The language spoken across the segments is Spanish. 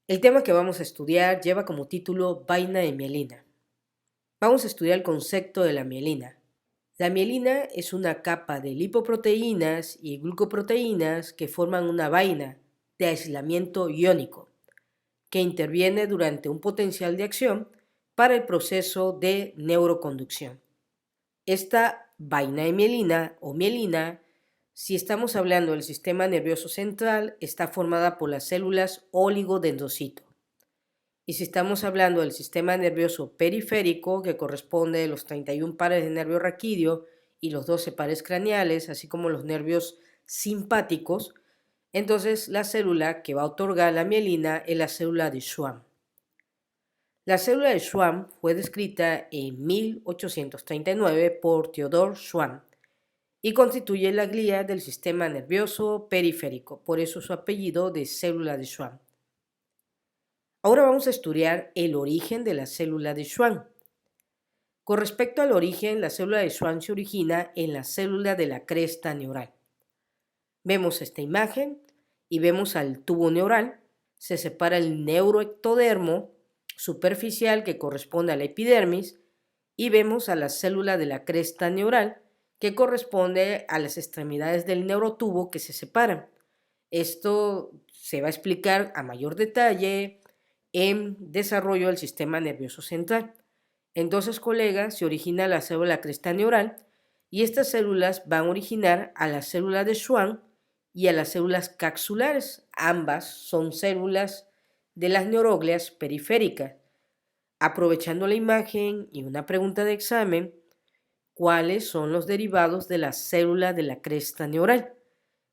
El tema que vamos a estudiar lleva como título Vaina de mielina. Vamos a estudiar el concepto de la mielina. La mielina es una capa de lipoproteínas y glucoproteínas que forman una vaina de aislamiento iónico que interviene durante un potencial de acción para el proceso de neuroconducción. Esta vaina de mielina o mielina, si estamos hablando del sistema nervioso central, está formada por las células oligodendrocito. Y si estamos hablando del sistema nervioso periférico, que corresponde a los 31 pares de nervio raquídeo y los 12 pares craneales, así como los nervios simpáticos, entonces la célula que va a otorgar la mielina es la célula de Schwann. La célula de Schwann fue descrita en 1839 por Theodor Schwann y constituye la glía del sistema nervioso periférico, por eso su apellido de célula de Schwann. Ahora vamos a estudiar el origen de la célula de Schwann. Con respecto al origen, la célula de Schwann se origina en la célula de la cresta neural. Vemos esta imagen y vemos al tubo neural. Se separa el neuroectodermo superficial que corresponde a la epidermis y vemos a la célula de la cresta neural que corresponde a las extremidades del neurotubo que se separan. Esto se va a explicar a mayor detalle en desarrollo del sistema nervioso central. Entonces, colegas, se origina la célula cresta neural y estas células van a originar a la célula de Schwann y a las células capsulares. Ambas son células de las neuroglias periféricas. Aprovechando la imagen y una pregunta de examen, ¿cuáles son los derivados de la célula de la cresta neural?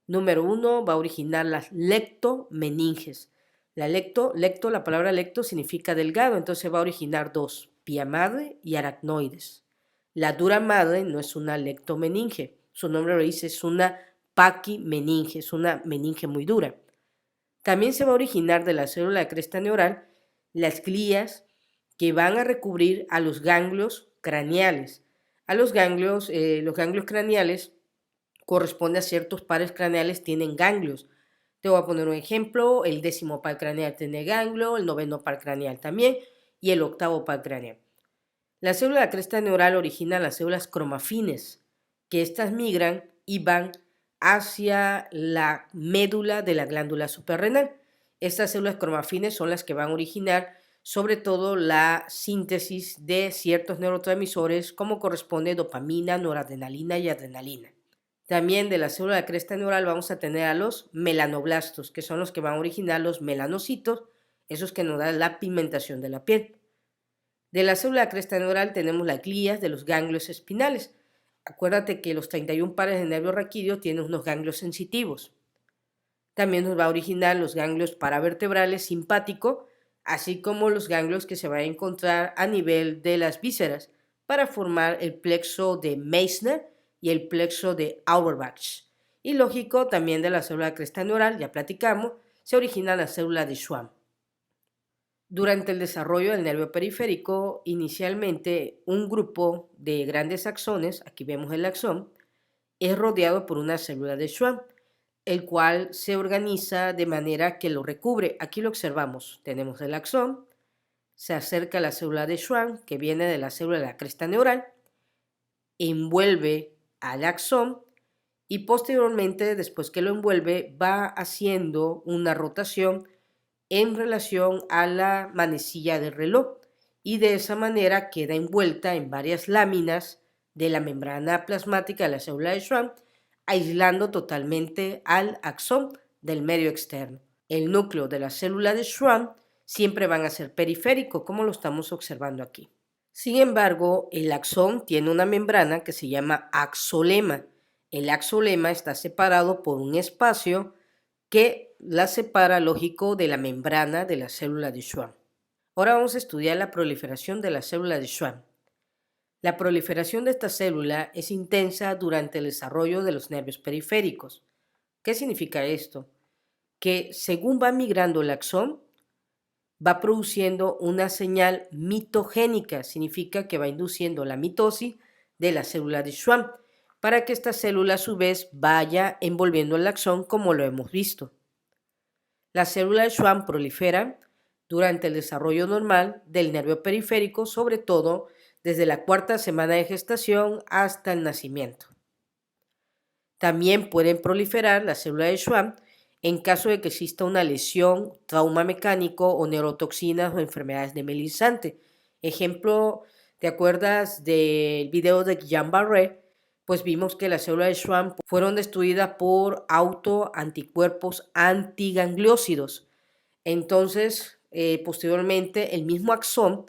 Número 1 va a originar las lectomeninges. La palabra lecto significa delgado, entonces va a originar dos, pia madre y aracnoides. La dura madre no es una lectomeninge, su nombre lo dice, es una paquimeninge, es una meninge muy dura. También se va a originar de la célula de cresta neural las glías que van a recubrir a los ganglios craneales. A los ganglios craneales corresponde a ciertos pares craneales, tienen ganglios. Te voy a poner un ejemplo, el 10º par craneal tiene ganglio, el 9º par craneal también y el 8º par craneal. La célula de la cresta neural origina las células cromafines, que estas migran y van hacia la médula de la glándula suprarrenal. Estas células cromafines son las que van a originar sobre todo la síntesis de ciertos neurotransmisores como corresponde dopamina, noradrenalina y adrenalina. También de la célula de cresta neural vamos a tener a los melanoblastos, que son los que van a originar los melanocitos, esos que nos dan la pigmentación de la piel. De la célula de cresta neural tenemos las glías de los ganglios espinales. Acuérdate que los 31 pares de nervio raquídeo tienen unos ganglios sensitivos. También nos va a originar los ganglios paravertebrales simpáticos, así como los ganglios que se van a encontrar a nivel de las vísceras para formar el plexo de Meissner y el plexo de Auerbach. Y lógico, también de la célula de cresta neural, ya platicamos, se origina la célula de Schwann. Durante el desarrollo del nervio periférico, inicialmente un grupo de grandes axones, aquí vemos el axón, es rodeado por una célula de Schwann, el cual se organiza de manera que lo recubre. Aquí lo observamos, tenemos el axón, se acerca a la célula de Schwann, que viene de la célula de la cresta neural, envuelve al axón y posteriormente, después que lo envuelve, va haciendo una rotación en relación a la manecilla del reloj y de esa manera queda envuelta en varias láminas de la membrana plasmática de la célula de Schwann, aislando totalmente al axón del medio externo. El núcleo de la célula de Schwann siempre van a ser periférico, como lo estamos observando aquí. Sin embargo, el axón tiene una membrana que se llama axolema. El axolema está separado por un espacio que la separa, lógico, de la membrana de la célula de Schwann. Ahora vamos a estudiar la proliferación de la célula de Schwann. La proliferación de esta célula es intensa durante el desarrollo de los nervios periféricos. ¿Qué significa esto? Que según va migrando el axón, va produciendo una señal mitogénica, significa que va induciendo la mitosis de la célula de Schwann, para que esta célula a su vez vaya envolviendo el axón como lo hemos visto. La célula de Schwann prolifera durante el desarrollo normal del nervio periférico, sobre todo desde la cuarta semana de gestación hasta el nacimiento. También pueden proliferar las células de Schwann en caso de que exista una lesión, trauma mecánico o neurotoxinas o enfermedades de mielinizante. Ejemplo, ¿te acuerdas del video de Guillain-Barré? Pues vimos que las células de Schwann fueron destruidas por autoanticuerpos antigangliósidos. Entonces, posteriormente, el mismo axón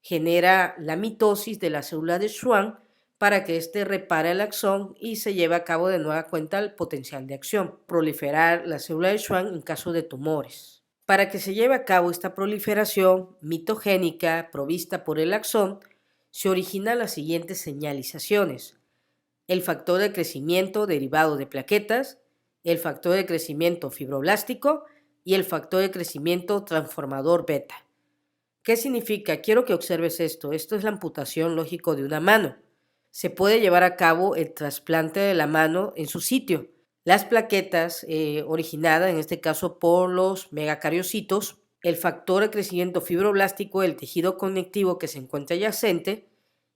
genera la mitosis de la célula de Schwann para que éste repare el axón y se lleve a cabo de nueva cuenta el potencial de acción, proliferar la célula de Schwann en caso de tumores. Para que se lleve a cabo esta proliferación mitogénica provista por el axón, se originan las siguientes señalizaciones: el factor de crecimiento derivado de plaquetas, el factor de crecimiento fibroblástico y el factor de crecimiento transformador beta. ¿Qué significa? Quiero que observes esto. Esto es la amputación lógico de una mano. Se puede llevar a cabo el trasplante de la mano en su sitio. Las plaquetas originadas en este caso por los megacariocitos, el factor de crecimiento fibroblástico del tejido conectivo que se encuentra adyacente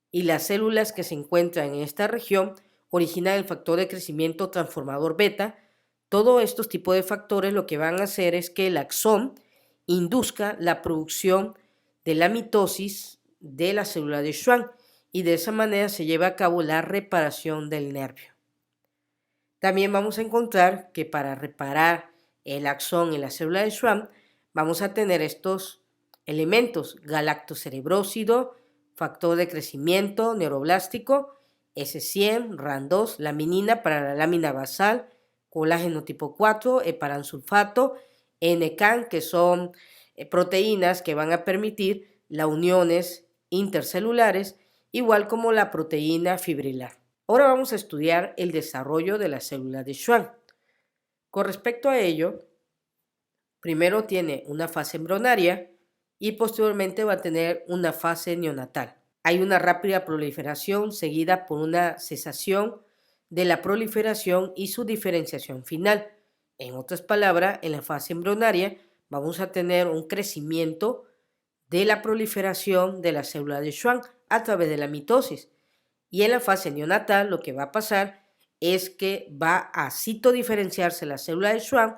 y las células que se encuentran en esta región originan el factor de crecimiento transformador beta. Todos estos tipos de factores lo que van a hacer es que el axón induzca la producción de la mitosis de la célula de Schwann y de esa manera se lleva a cabo la reparación del nervio. También vamos a encontrar que para reparar el axón en la célula de Schwann vamos a tener estos elementos: galactocerebrósido, factor de crecimiento neuroblástico, S100, RAN2, laminina para la lámina basal, colágeno tipo 4, heparansulfato, NCAN, que son proteínas que van a permitir las uniones intercelulares, igual como la proteína fibrilar. Ahora vamos a estudiar el desarrollo de las células de Schwann. Con respecto a ello, primero tiene una fase embrionaria y posteriormente va a tener una fase neonatal. Hay una rápida proliferación seguida por una cesación de la proliferación y su diferenciación final. En otras palabras, en la fase embrionaria vamos a tener un crecimiento de la proliferación de la célula de Schwann a través de la mitosis. Y en la fase neonatal lo que va a pasar es que va a citodiferenciarse la célula de Schwann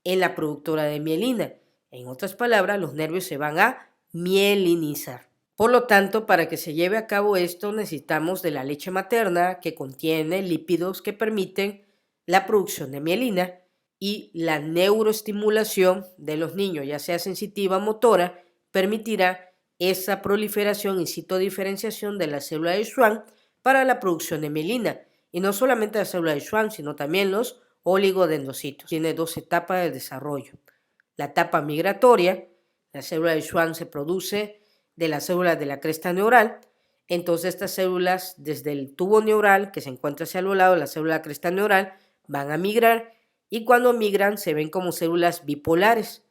en la productora de mielina. En otras palabras, los nervios se van a mielinizar. Por lo tanto, para que se lleve a cabo esto necesitamos de la leche materna, que contiene lípidos que permiten la producción de mielina, y la neuroestimulación de los niños, ya sea sensitiva o motora, permitirá esa proliferación y citodiferenciación de la célula de Schwann para la producción de mielina. Y no solamente la célula de Schwann, sino también los oligodendrocitos. Tiene dos etapas de desarrollo. La etapa migratoria: la célula de Schwann se produce de las células de la cresta neural. Entonces estas células, desde el tubo neural que se encuentra hacia el lado de la célula de la cresta neural, van a migrar, y cuando migran se ven como células bipolares.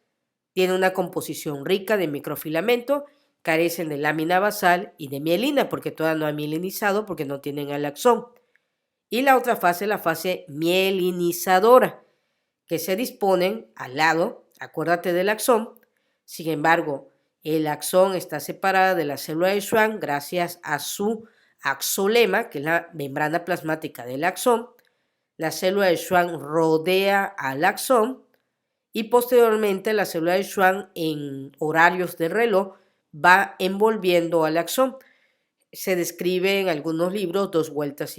Tienen una composición rica de microfilamento, carecen de lámina basal y de mielina porque todavía no han mielinizado porque no tienen el axón. Y la otra fase es la fase mielinizadora, que se disponen al lado, acuérdate del axón. Sin embargo, el axón está separado de la célula de Schwann gracias a su axolema, que es la membrana plasmática del axón. La célula de Schwann rodea al axón y posteriormente la célula de Schwann en horarios de reloj va envolviendo al axón. Se describe en algunos libros 2,5 vueltas,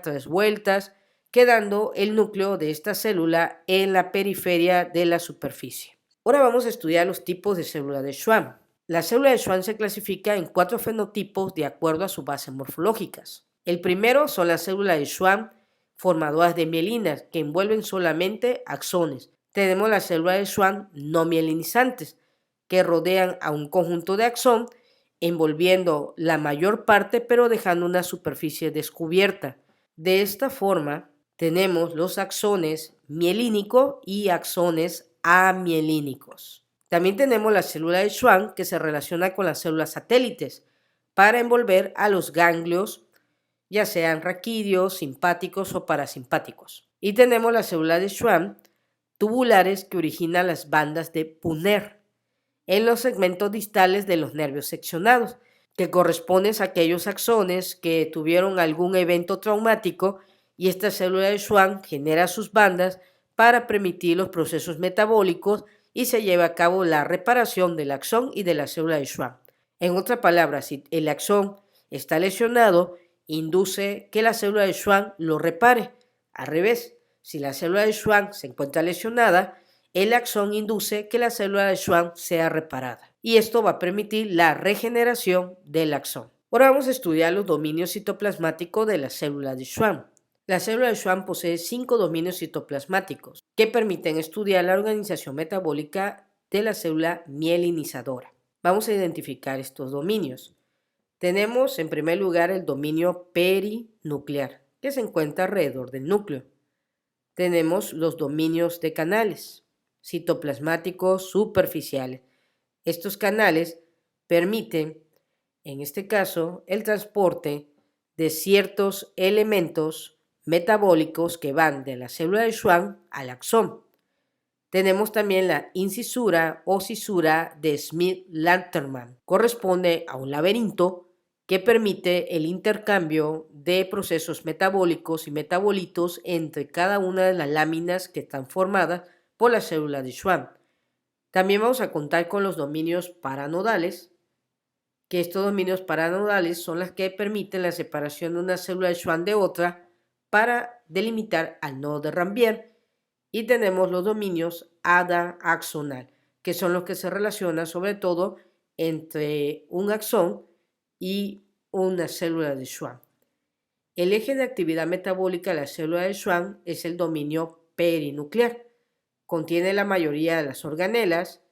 3 vueltas, quedando el núcleo de esta célula en la periferia de la superficie. Ahora vamos a estudiar los tipos de célula de Schwann. La célula de Schwann se clasifica en 4 fenotipos de acuerdo a sus bases morfológicas. El primero son las células de Schwann formadoras de mielinas que envuelven solamente axones. Tenemos las células de Schwann no mielinizantes que rodean a un conjunto de axón envolviendo la mayor parte pero dejando una superficie descubierta. De esta forma tenemos los axones mielínicos y axones amielínicos. También tenemos la célula de Schwann que se relaciona con las células satélites para envolver a los ganglios, ya sean raquídeos, simpáticos o parasimpáticos. Y tenemos la célula de Schwann tubulares que originan las bandas de Punner. en los segmentos distales de los nervios seccionados, que corresponden a aquellos axones que tuvieron algún evento traumático, y esta célula de Schwann genera sus bandas para permitir los procesos metabólicos y se lleva a cabo la reparación del axón y de la célula de Schwann. En otras palabras, si el axón está lesionado, induce que la célula de Schwann lo repare. Al revés, si la célula de Schwann se encuentra lesionada, el axón induce que la célula de Schwann sea reparada. Y esto va a permitir la regeneración del axón. Ahora vamos a estudiar los dominios citoplasmáticos de la célula de Schwann. La célula de Schwann posee 5 dominios citoplasmáticos que permiten estudiar la organización metabólica de la célula mielinizadora. Vamos a identificar estos dominios. Tenemos en primer lugar el dominio perinuclear, que se encuentra alrededor del núcleo. Tenemos los dominios de canales citoplasmáticos superficiales. Estos canales permiten, en este caso, el transporte de ciertos elementos metabólicos que van de la célula de Schwann al axón. Tenemos también la incisura o cisura de Smith-Lantermann. Corresponde a un laberinto que permite el intercambio de procesos metabólicos y metabolitos entre cada una de las láminas que están formadas por la célula de Schwann. También vamos a contar con los dominios paranodales, que estos dominios paranodales son las que permiten la separación de una célula de Schwann de otra para delimitar al nodo de Ranvier. Y tenemos los dominios ada-axonal, que son los que se relacionan sobre todo entre un axón y una célula de Schwann. El eje de actividad metabólica de la célula de Schwann es el dominio perinuclear. Contiene la mayoría de las organelas,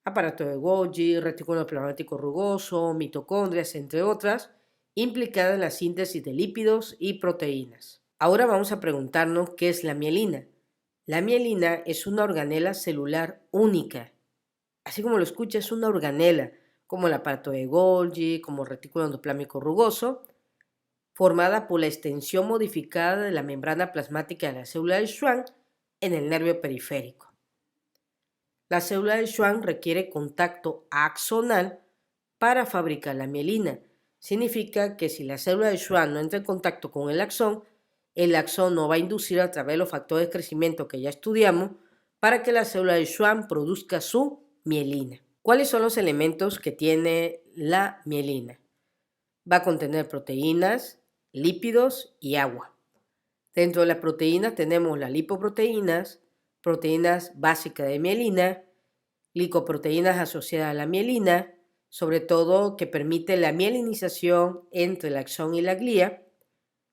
aparato de Golgi, retículo plasmático rugoso, mitocondrias, entre otras, implicadas en la síntesis de lípidos y proteínas. Ahora vamos a preguntarnos qué es la mielina. La mielina es una organela celular única. Así como lo escucha, es una organela, como el aparato de Golgi, como el retículo endoplasmático rugoso, formada por la extensión modificada de la membrana plasmática de la célula de Schwann en el nervio periférico. La célula de Schwann requiere contacto axonal para fabricar la mielina. Significa que si la célula de Schwann no entra en contacto con el axón no va a inducir a través de los factores de crecimiento que ya estudiamos para que la célula de Schwann produzca su mielina. ¿Cuáles son los elementos que tiene la mielina? Va a contener proteínas, lípidos y agua. Dentro de las proteínas tenemos las lipoproteínas, proteínas básicas de mielina, glicoproteínas asociadas a la mielina, sobre todo que permite la mielinización entre el axón y la glía,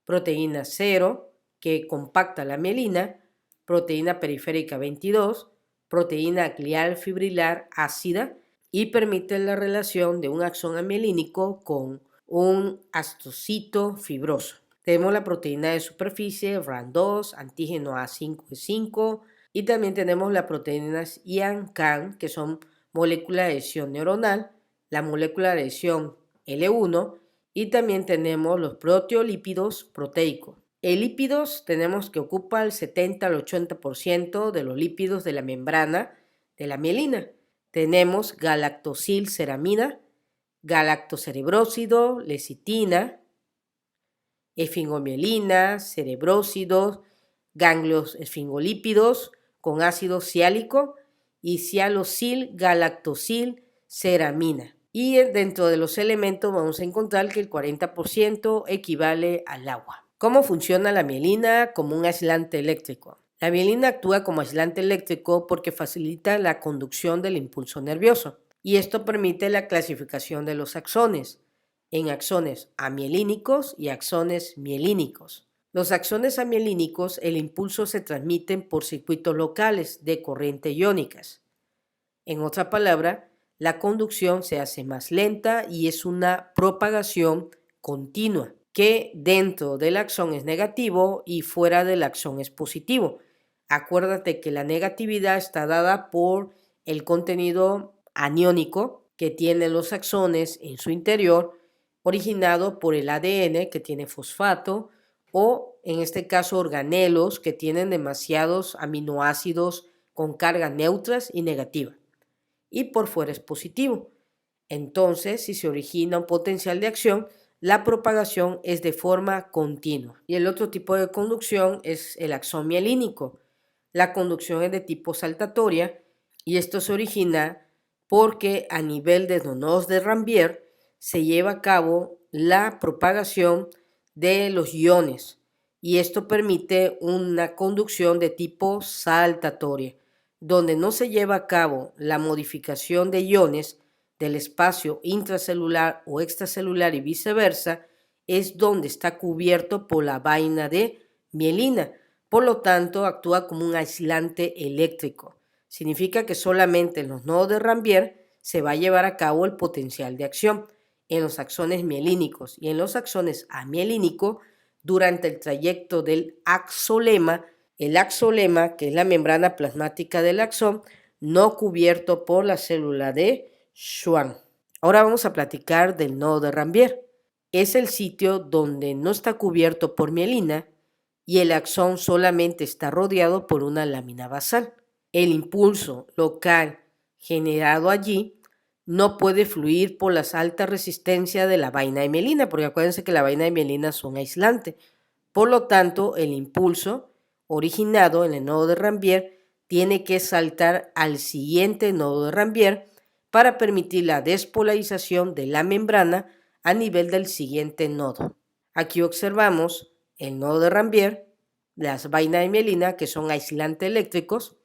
proteína 0, que compacta la mielina, proteína periférica 22, proteína glial fibrilar ácida y permite la relación de un axón amielínico con un astrocito fibroso. Tenemos la proteína de superficie RAN2, antígeno A5E5 y también tenemos las proteínas IAN-CAN, que son moléculas de adhesión neuronal, la molécula de adhesión L1 y también tenemos los proteolípidos proteicos. El lípidos tenemos que ocupa el 70 al 80% de los lípidos de la membrana de la mielina. Tenemos galactosilceramida, galactocerebrósido, lecitina, esfingomielina, cerebrósidos, ganglios esfingolípidos con ácido siálico y sialosil-galactosilceramina. Y dentro de los elementos vamos a encontrar que el 40% equivale al agua. ¿Cómo funciona la mielina como un aislante eléctrico? La mielina actúa como aislante eléctrico porque facilita la conducción del impulso nervioso y esto permite la clasificación de los axones en axones amielínicos y axones mielínicos. Los axones amielínicos, el impulso se transmite por circuitos locales de corriente iónicas. En otra palabra, la conducción se hace más lenta y es una propagación continua, que dentro del axón es negativo y fuera del axón es positivo. Acuérdate que la negatividad está dada por el contenido aniónico que tienen los axones en su interior, originado por el ADN que tiene fosfato o, en este caso, organelos que tienen demasiados aminoácidos con cargas neutras y negativas. y por fuera es positivo. Entonces, si se origina un potencial de acción, la propagación es de forma continua. Y el otro tipo de conducción es el axón mielínico. La conducción es de tipo saltatoria y esto se origina porque a nivel de los nodos de Rambier se lleva a cabo la propagación de los iones y esto permite una conducción de tipo saltatoria, donde no se lleva a cabo la modificación de iones del espacio intracelular o extracelular y viceversa, es donde está cubierto por la vaina de mielina. Por lo tanto, actúa como un aislante eléctrico. Significa que solamente en los nodos de Rambier se va a llevar a cabo el potencial de acción. En los axones mielínicos y en los axones amielínicos, durante el trayecto del axolema, el axolema, que es la membrana plasmática del axón, no cubierto por la célula de Schwann. Ahora vamos a platicar del nodo de Rambier. Es el sitio donde no está cubierto por mielina y el axón solamente está rodeado por una lámina basal. El impulso local generado allí no puede fluir por las altas resistencias de la vaina de mielina, porque acuérdense que la vaina de mielina son aislantes. Por lo tanto, el impulso originado en el nodo de Rambier tiene que saltar al siguiente nodo de Rambier para permitir la despolarización de la membrana a nivel del siguiente nodo. Aquí observamos el nodo de Rambier, las vainas de mielina que son aislantes eléctricos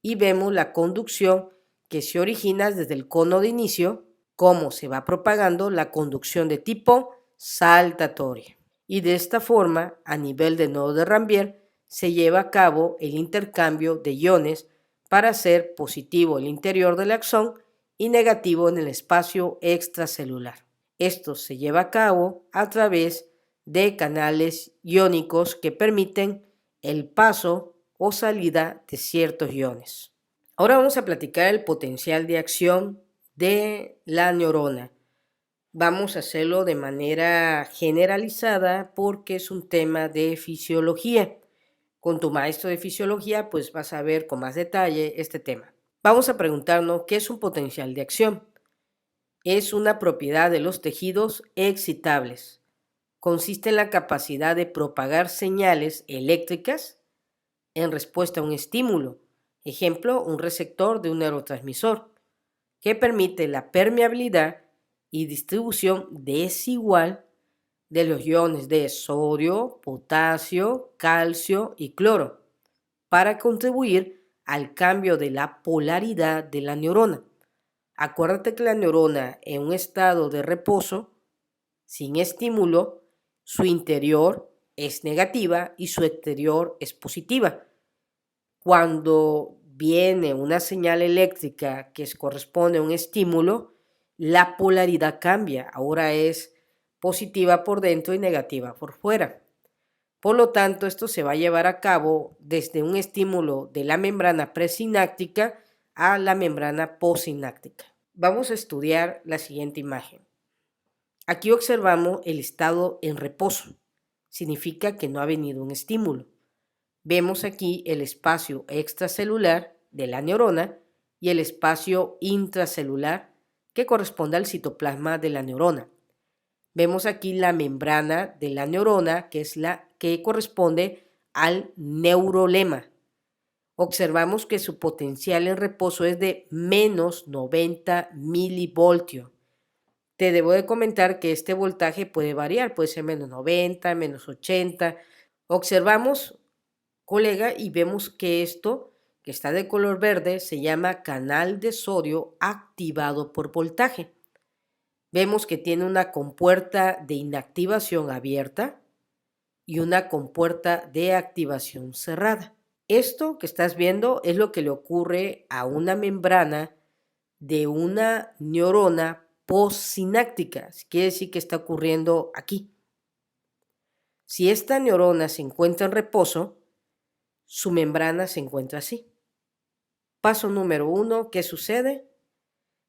y vemos la conducción que se origina desde el cono de inicio, cómo se va propagando la conducción de tipo saltatoria. Y de esta forma, a nivel del nodo de Rambier, se lleva a cabo el intercambio de iones para hacer positivo el interior del axón y negativo en el espacio extracelular. Esto se lleva a cabo a través de canales iónicos que permiten el paso o salida de ciertos iones. Ahora vamos a platicar el potencial de acción de la neurona. Vamos a hacerlo de manera generalizada porque es un tema de fisiología. Con tu maestro de fisiología, pues vas a ver con más detalle este tema. Vamos a preguntarnos qué es un potencial de acción. Es una propiedad de los tejidos excitables. Consiste en la capacidad de propagar señales eléctricas en respuesta a un estímulo, ejemplo, un receptor de un neurotransmisor, que permite la permeabilidad y distribución desigual de los iones de sodio, potasio, calcio y cloro, para contribuir al cambio de la polaridad de la neurona. Acuérdate que la neurona en un estado de reposo, sin estímulo, su interior es negativa y su exterior es positiva. Cuando viene una señal eléctrica que corresponde a un estímulo, la polaridad cambia. Ahora es positiva por dentro y negativa por fuera. Por lo tanto, esto se va a llevar a cabo desde un estímulo de la membrana presináptica a la membrana postsináptica. Vamos a estudiar la siguiente imagen. Aquí observamos el estado en reposo. Significa que no ha venido un estímulo. Vemos aquí el espacio extracelular de la neurona y el espacio intracelular que corresponde al citoplasma de la neurona. Vemos aquí la membrana de la neurona, que es la que corresponde al neurolema. Observamos que su potencial en reposo es de menos 90 milivoltios. Te debo de comentar que este voltaje puede variar, puede ser menos 90, menos 80. Observamos, colega, y vemos que esto, que está de color verde, se llama canal de sodio activado por voltaje. Vemos que tiene una compuerta de inactivación abierta y una compuerta de activación cerrada. Esto que estás viendo es lo que le ocurre a una membrana de una neurona postsináptica. Quiere decir que está ocurriendo aquí. Si esta neurona se encuentra en reposo, su membrana se encuentra así. Paso número 1, ¿qué sucede?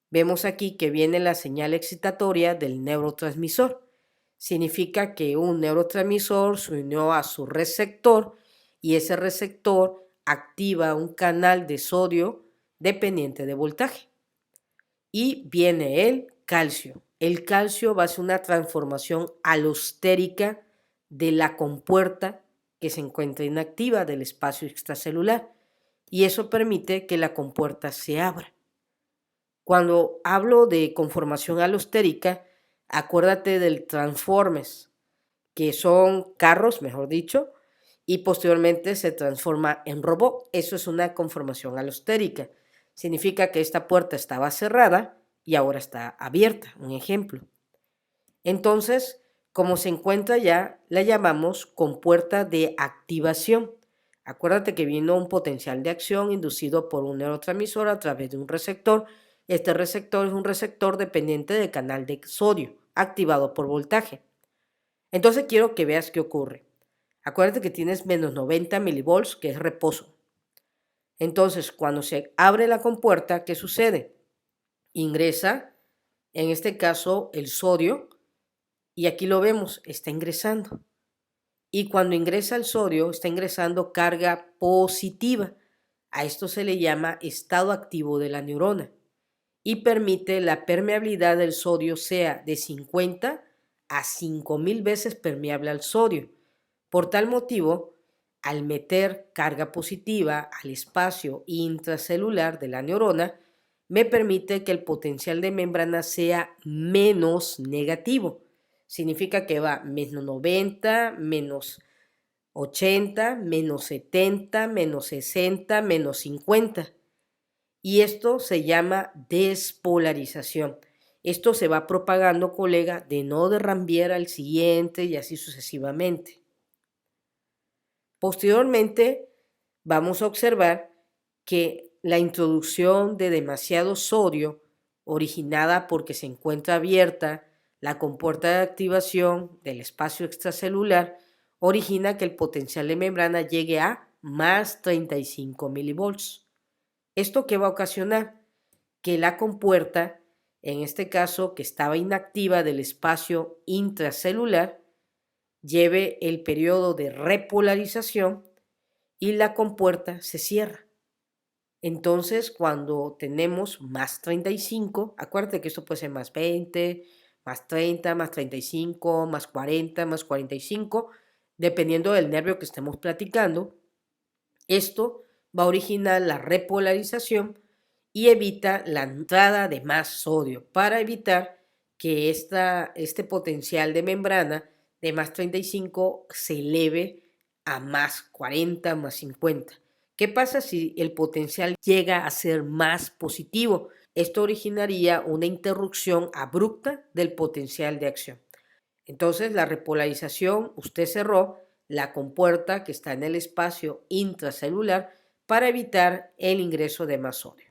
Vemos aquí que viene la señal excitatoria del neurotransmisor. Significa que un neurotransmisor se unió a su receptor y ese receptor activa un canal de sodio dependiente de voltaje. y viene el calcio. El calcio va a ser una transformación alostérica de la compuerta que se encuentra inactiva del espacio extracelular y eso permite que la compuerta se abra. Cuando hablo de conformación alostérica, acuérdate del transformes, que son carros, mejor dicho, y posteriormente se transforma en robot. Eso es una conformación alostérica. Significa que esta puerta estaba cerrada y ahora está abierta, un ejemplo. Entonces, como se encuentra ya, la llamamos compuerta de activación. Acuérdate que vino un potencial de acción inducido por un neurotransmisor a través de un receptor. Este receptor es un receptor dependiente del canal de sodio, activado por voltaje. Entonces quiero que veas qué ocurre. Acuérdate que tienes menos 90 milivolts, que es reposo. Entonces, cuando se abre la compuerta, ¿qué sucede? Ingresa, en este caso, el sodio, y aquí lo vemos, está ingresando. Y cuando ingresa el sodio, está ingresando carga positiva. A esto se le llama estado activo de la neurona y permite la permeabilidad del sodio sea de 50 a 5000 veces permeable al sodio. Por tal motivo, al meter carga positiva al espacio intracelular de la neurona, me permite que el potencial de membrana sea menos negativo. Significa que va menos 90, menos 80, menos 70, menos 60, menos 50. Y esto se llama despolarización. Esto se va propagando, colega, de no de Rambier al siguiente y así sucesivamente. Posteriormente, vamos a observar que la introducción de demasiado sodio, originada porque se encuentra abierta la compuerta de activación del espacio extracelular, origina que el potencial de membrana llegue a más 35 milivolts. ¿Esto qué va a ocasionar? Que la compuerta, en este caso que estaba inactiva del espacio intracelular, lleve el periodo de repolarización y la compuerta se cierra. Entonces, cuando tenemos más 35, acuérdate que esto puede ser más 20, más 30, más 35, más 40, más 45, dependiendo del nervio que estemos platicando, esto va a originar la repolarización y evita la entrada de más sodio para evitar que este potencial de membrana de más 35 se eleve a más 40, más 50. ¿Qué pasa si el potencial llega a ser más positivo? Esto originaría una interrupción abrupta del potencial de acción. Entonces, la repolarización, usted cerró la compuerta que está en el espacio intracelular para evitar el ingreso de más sodio.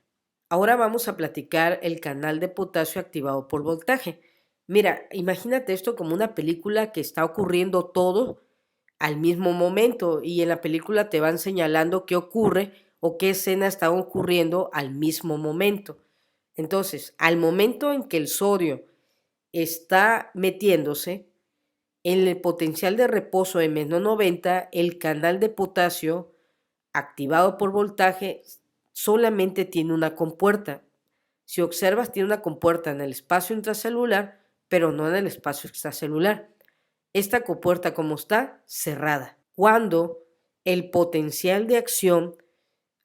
Ahora vamos a platicar el canal de potasio activado por voltaje. Mira, imagínate esto como una película que está ocurriendo todo al mismo momento y en la película te van señalando qué ocurre o qué escena está ocurriendo al mismo momento. Entonces, al momento en que el sodio está metiéndose, en el potencial de reposo de menos 90, el canal de potasio activado por voltaje solamente tiene una compuerta. Si observas, tiene una compuerta en el espacio intracelular, pero no en el espacio extracelular. Esta compuerta, como está, cerrada. Cuando el potencial de acción,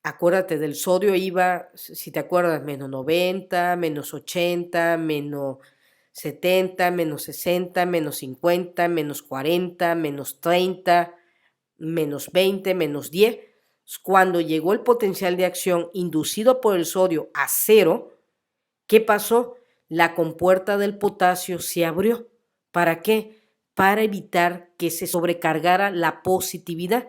acuérdate del sodio iba, si te acuerdas, menos 90, menos 80, menos 70, menos 60, menos 50, menos 40, menos 30, menos 20, menos 10. Cuando llegó el potencial de acción inducido por el sodio a cero, ¿qué pasó? La compuerta del potasio se abrió. ¿Para qué? Para evitar que se sobrecargara la positividad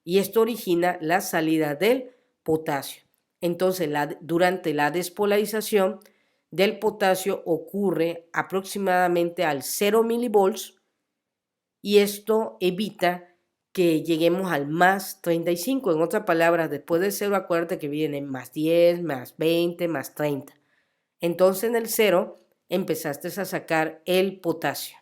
y esto origina la salida del potasio. Entonces, durante la despolarización del potasio ocurre aproximadamente al 0 milivolts y esto evita que lleguemos al más 35. En otras palabras, después del 0, acuérdate que vienen más 10, más 20, más 30. Entonces en el 0 empezaste a sacar el potasio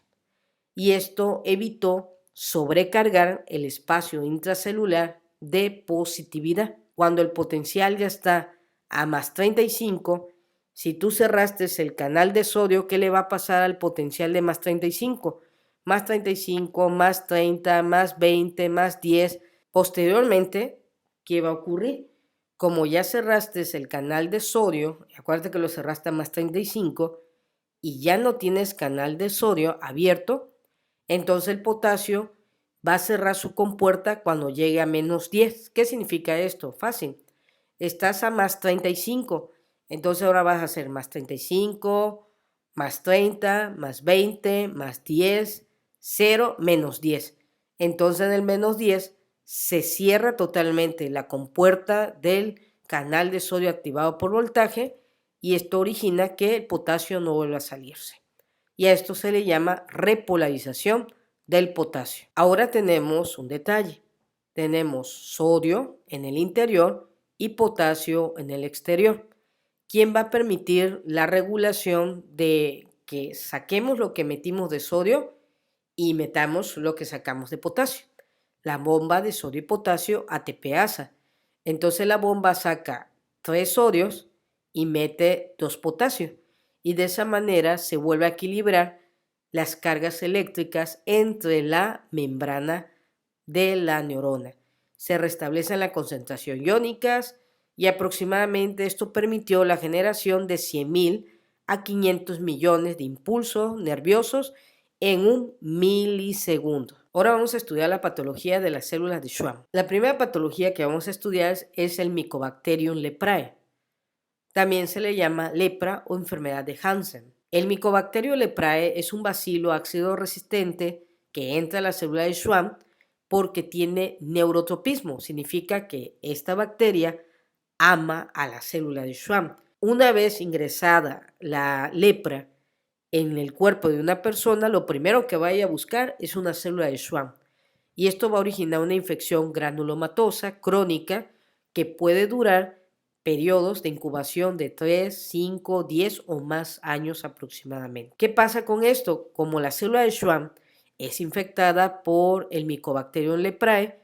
y esto evitó sobrecargar el espacio intracelular de positividad. Cuando el potencial ya está a más 35, Si tú cerraste el canal de sodio, ¿qué le va a pasar al potencial de más 35? Más 35, más 30, más 20, más 10. Posteriormente, ¿qué va a ocurrir? Como ya cerraste el canal de sodio, acuérdate que lo cerraste a más 35 y ya no tienes canal de sodio abierto, entonces el potasio va a cerrar su compuerta cuando llegue a menos 10. ¿Qué significa esto? Fácil. Estás a más 35, entonces ahora vas a hacer más 35, más 30, más 20, más 10, 0, menos 10. Entonces en el menos 10 se cierra totalmente la compuerta del canal de sodio activado por voltaje y esto origina que el potasio no vuelva a salirse. Y a esto se le llama repolarización del potasio. Ahora tenemos un detalle. Tenemos sodio en el interior y potasio en el exterior. ¿Quién va a permitir la regulación de que saquemos lo que metimos de sodio y metamos lo que sacamos de potasio? La bomba de sodio y potasio ATPasa. Entonces la bomba saca 3 sodios y mete 2 potasios. Y de esa manera se vuelve a equilibrar las cargas eléctricas entre la membrana de la neurona. Se restablecen las concentraciones iónicas y aproximadamente esto permitió la generación de 100.000 a 500 millones de impulsos nerviosos en un milisegundo. Ahora vamos a estudiar la patología de las células de Schwann. La primera patología que vamos a estudiar es el Mycobacterium leprae. También se le llama lepra o enfermedad de Hansen. El Mycobacterium leprae es un bacilo ácido resistente que entra a la célula de Schwann porque tiene neurotropismo. Significa que esta bacteria ama a la célula de Schwann. Una vez ingresada la lepra en el cuerpo de una persona, lo primero que vaya a buscar es una célula de Schwann. Y esto va a originar una infección granulomatosa crónica que puede durar periodos de incubación de 3, 5, 10 o más años aproximadamente. ¿Qué pasa con esto? Como la célula de Schwann es infectada por el Mycobacterium leprae,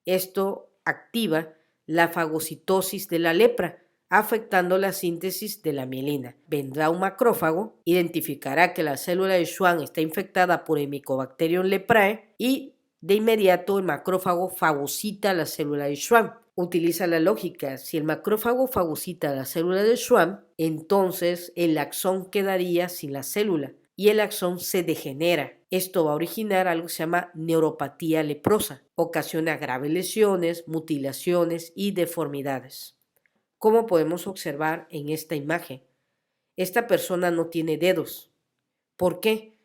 esto activa la fagocitosis de la lepra, afectando la síntesis de la mielina. Vendrá un macrófago, identificará que la célula de Schwann está infectada por el Mycobacterium leprae y de inmediato el macrófago fagocita la célula de Schwann. Utiliza la lógica, si el macrófago fagocita la célula de Schwann, entonces el axón quedaría sin la célula y el axón se degenera. Esto va a originar algo que se llama neuropatía leprosa. Ocasiona graves lesiones, mutilaciones y deformidades. Como podemos observar en esta imagen, esta persona no tiene dedos. ¿Por qué?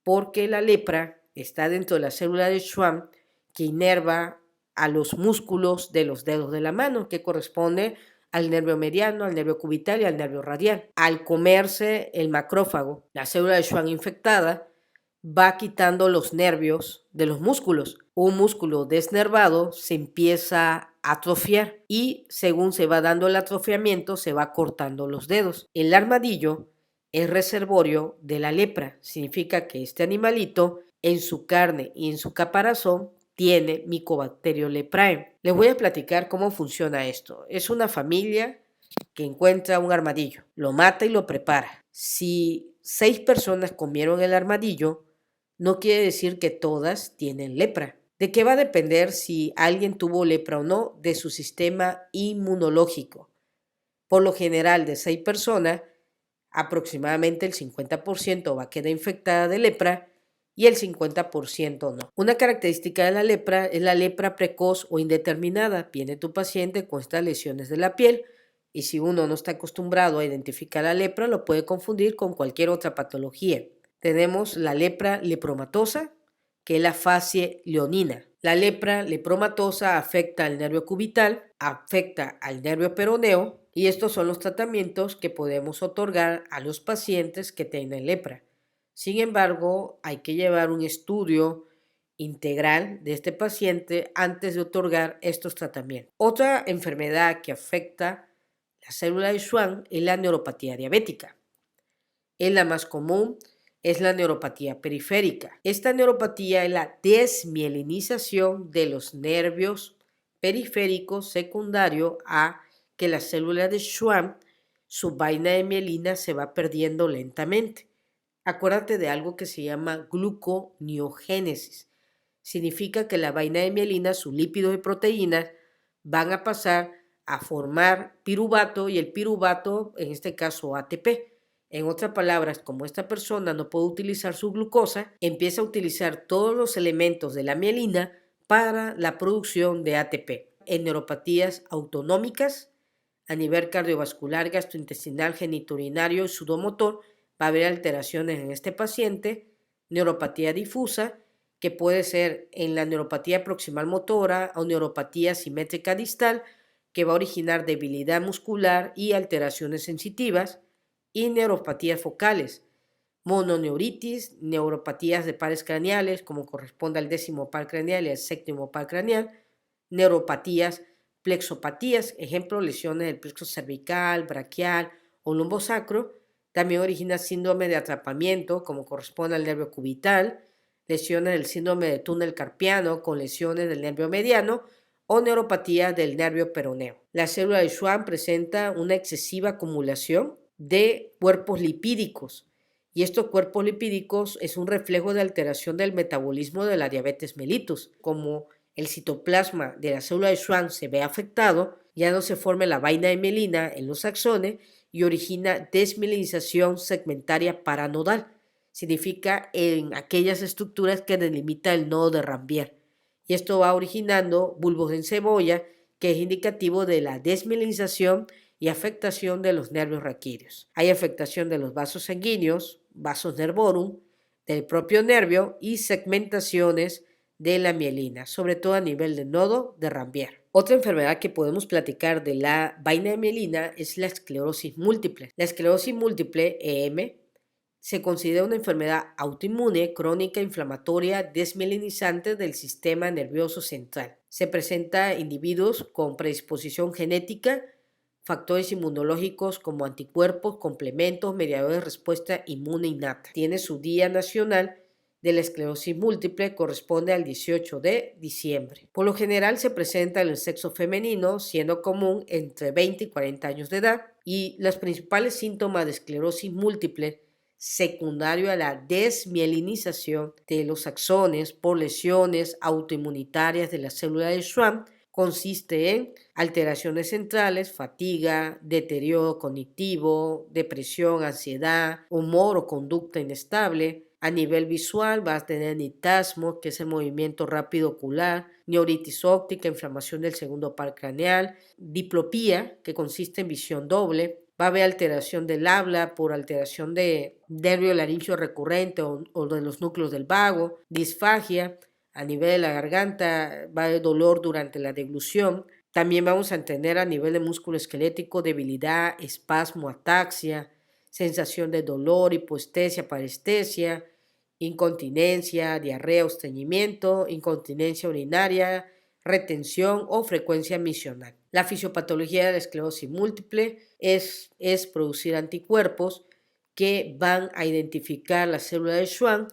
Porque la lepra está dentro de la célula de Schwann que inerva a los músculos de los dedos de la mano, que corresponde al nervio mediano, al nervio cubital y al nervio radial. Al comerse el macrófago, la célula de Schwann infectada va quitando los nervios de los músculos. Un músculo desnervado se empieza a atrofiar y según se va dando el atrofiamiento se va cortando los dedos. El armadillo es reservorio de la lepra. Significa que este animalito en su carne y en su caparazón tiene Mycobacterium leprae. Les voy a platicar cómo funciona esto. Es una familia que encuentra un armadillo, lo mata y lo prepara. Si 6 personas comieron el armadillo, no quiere decir que todas tienen lepra. ¿De qué va a depender si alguien tuvo lepra o no? De su sistema inmunológico. Por lo general, de 6 personas, aproximadamente el 50% va a quedar infectada de lepra y el 50% no. Una característica de la lepra es la lepra precoz o indeterminada. Viene tu paciente con estas lesiones de la piel y si uno no está acostumbrado a identificar la lepra, lo puede confundir con cualquier otra patología. Tenemos la lepra lepromatosa, que es la fase leonina. La lepra lepromatosa afecta al nervio cubital, afecta al nervio peroneo y estos son los tratamientos que podemos otorgar a los pacientes que tienen lepra. Sin embargo, hay que llevar un estudio integral de este paciente antes de otorgar estos tratamientos. Otra enfermedad que afecta la célula de Schwann es la neuropatía diabética. Es la más común, es la neuropatía periférica. Esta neuropatía es la desmielinización de los nervios periféricos secundario a que las células de Schwann su vaina de mielina se va perdiendo lentamente. Acuérdate de algo que se llama gluconeogénesis. Significa que la vaina de mielina, sus lípidos y proteínas, van a pasar a formar piruvato y el piruvato, en este caso ATP. En otras palabras, como esta persona no puede utilizar su glucosa, empieza a utilizar todos los elementos de la mielina para la producción de ATP. En neuropatías autonómicas, a nivel cardiovascular, gastrointestinal, genitourinario y sudomotor, va a haber alteraciones en este paciente. Neuropatía difusa, que puede ser en la neuropatía proximal motora o neuropatía simétrica distal, que va a originar debilidad muscular y alteraciones sensitivas, y neuropatías focales, mononeuritis, neuropatías de pares craneales, como corresponde al 10º par craneal y al 7º par craneal, neuropatías, plexopatías, ejemplo, lesiones del plexo cervical, braquial o lumbosacro. También origina síndrome de atrapamiento, como corresponde al nervio cubital, lesiones del síndrome de túnel carpiano con lesiones del nervio mediano o neuropatía del nervio peroneo. La célula de Schwann presenta una excesiva acumulación de cuerpos lipídicos, y estos cuerpos lipídicos es un reflejo de alteración del metabolismo de la diabetes mellitus. Como el citoplasma de la célula de Schwann se ve afectado, ya no se forma la vaina de mielina en los axones y origina desmielinización segmentaria paranodal. Significa en aquellas estructuras que delimita el nodo de Ranvier. Y esto va originando bulbos en cebolla, que es indicativo de la desmielinización y afectación de los nervios raquídeos. Hay afectación de los vasos sanguíneos, vasos nervorum, del propio nervio y segmentaciones de la mielina, sobre todo a nivel de nodo de Ranvier. Otra enfermedad que podemos platicar de la vaina de mielina es la esclerosis múltiple. La esclerosis múltiple, EM, se considera una enfermedad autoinmune, crónica, inflamatoria, desmielinizante del sistema nervioso central. Se presenta en individuos con predisposición genética, factores inmunológicos como anticuerpos, complementos, mediadores de respuesta inmune innata. Tiene su Día Nacional de la Esclerosis Múltiple, corresponde al 18 de diciembre. Por lo general se presenta en el sexo femenino, siendo común entre 20 y 40 años de edad, y los principales síntomas de esclerosis múltiple secundario a la desmielinización de los axones por lesiones autoinmunitarias de la célula de Schwann consiste en alteraciones centrales, fatiga, deterioro cognitivo, depresión, ansiedad, humor o conducta inestable. A nivel visual vas a tener nitazmo, que es el movimiento rápido ocular, neuritis óptica, inflamación del segundo par craneal, diplopía, que consiste en visión doble. Va a haber alteración del habla por alteración de nervio laringio recurrente o de los núcleos del vago, disfagia. A nivel de la garganta va a haber dolor durante la deglución. También vamos a tener a nivel de músculo esquelético debilidad, espasmo, ataxia, sensación de dolor, hipoestesia, parestesia, incontinencia, diarrea o estreñimiento, incontinencia urinaria, retención o frecuencia misional. La fisiopatología de la esclerosis múltiple es producir anticuerpos que van a identificar la célula de Schwann,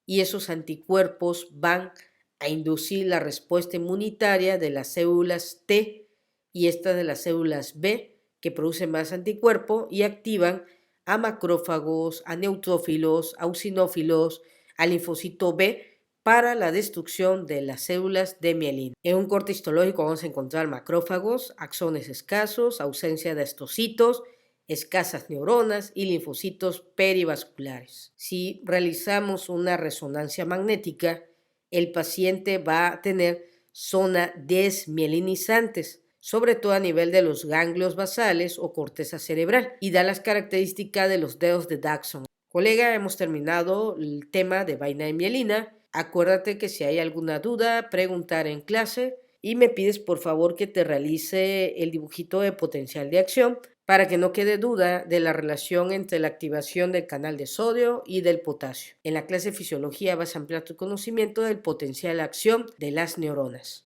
y esos anticuerpos van a inducir la respuesta inmunitaria de las células T y estas de las células B, que producen más anticuerpos y activan a macrófagos, a neutrófilos, a eosinófilos, al linfocito B para la destrucción de las células de mielina. En un corte histológico vamos a encontrar macrófagos, axones escasos, ausencia de astocitos, escasas neuronas y linfocitos perivasculares. Si realizamos una resonancia magnética, el paciente va a tener zona desmielinizantes, sobre todo a nivel de los ganglios basales o corteza cerebral, y da las características de los dedos de Dodson. Colega, hemos terminado el tema de vaina de mielina. Acuérdate que si hay alguna duda, preguntar en clase, y me pides por favor que te realice el dibujito de potencial de acción para que no quede duda de la relación entre la activación del canal de sodio y del potasio. En la clase de fisiología vas a ampliar tu conocimiento del potencial de acción de las neuronas.